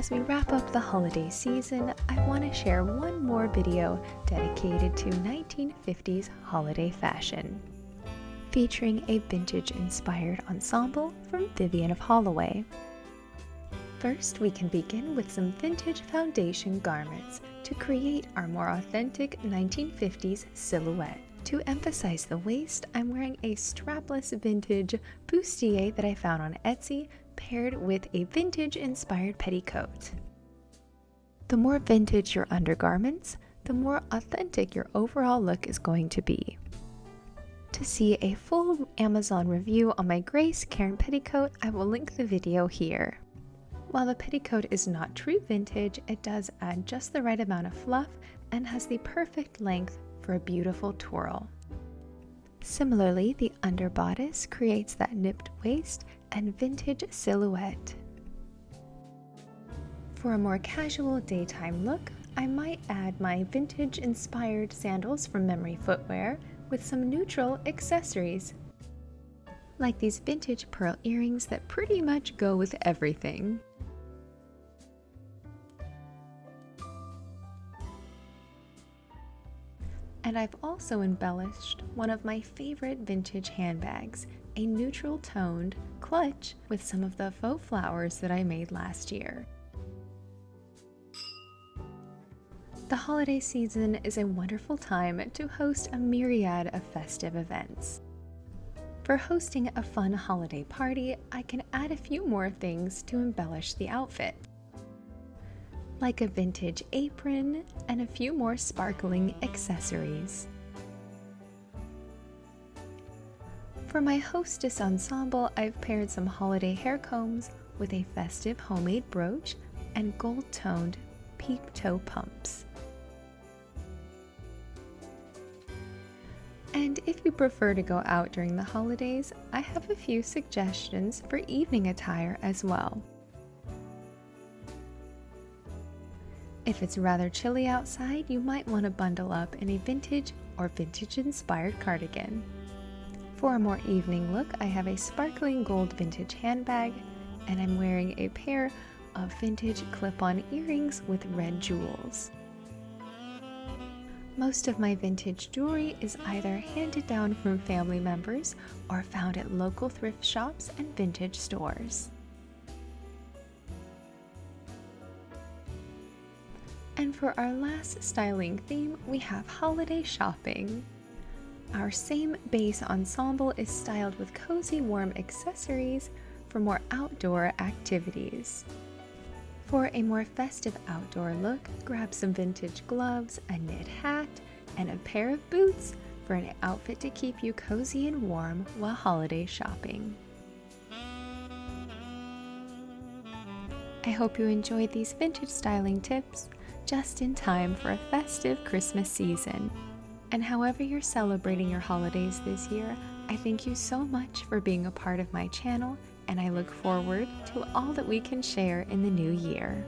as we wrap up the holiday season, I want to share one more video dedicated to 1950s holiday fashion, featuring a vintage-inspired ensemble from Vivian of Holloway. First, we can begin with some vintage foundation garments to create our more authentic 1950s silhouette. To emphasize the waist, I'm wearing a strapless vintage bustier that I found on Etsy, paired with a vintage-inspired petticoat. The more vintage your undergarments, the more authentic your overall look is going to be. To see a full Amazon review on my Grace Cairn petticoat, I will link the video here. While the petticoat is not true vintage, it does add just the right amount of fluff and has the perfect length for a beautiful twirl. Similarly, the underbodice creates that nipped waist and vintage silhouette. For a more casual daytime look, I might add my vintage-inspired sandals from Memory Footwear with some neutral accessories, like these vintage pearl earrings that pretty much go with everything. And I've also embellished one of my favorite vintage handbags, a neutral toned clutch with some of the faux flowers that I made last year. The holiday season is a wonderful time to host a myriad of festive events. For hosting a fun holiday party, I can add a few more things to embellish the outfit, like a vintage apron and a few more sparkling accessories. For my hostess ensemble, I've paired some holiday hair combs with a festive homemade brooch and gold-toned Peep toe pumps. And if you prefer to go out during the holidays, I have a few suggestions for evening attire as well. If it's rather chilly outside, you might want to bundle up in a vintage or vintage-inspired cardigan. For a more evening look, I have a sparkling gold vintage handbag, and I'm wearing a pair of vintage clip-on earrings with red jewels. Most of my vintage jewelry is either handed down from family members or found at local thrift shops and vintage stores. And for our last styling theme, we have holiday shopping. Our same base ensemble is styled with cozy warm accessories for more outdoor activities. For a more festive outdoor look, grab some vintage gloves, a knit hat, and a pair of boots for an outfit to keep you cozy and warm while holiday shopping. I hope you enjoyed these vintage styling tips, just in time for a festive Christmas season. And however you're celebrating your holidays this year, I thank you so much for being a part of my channel, and I look forward to all that we can share in the new year.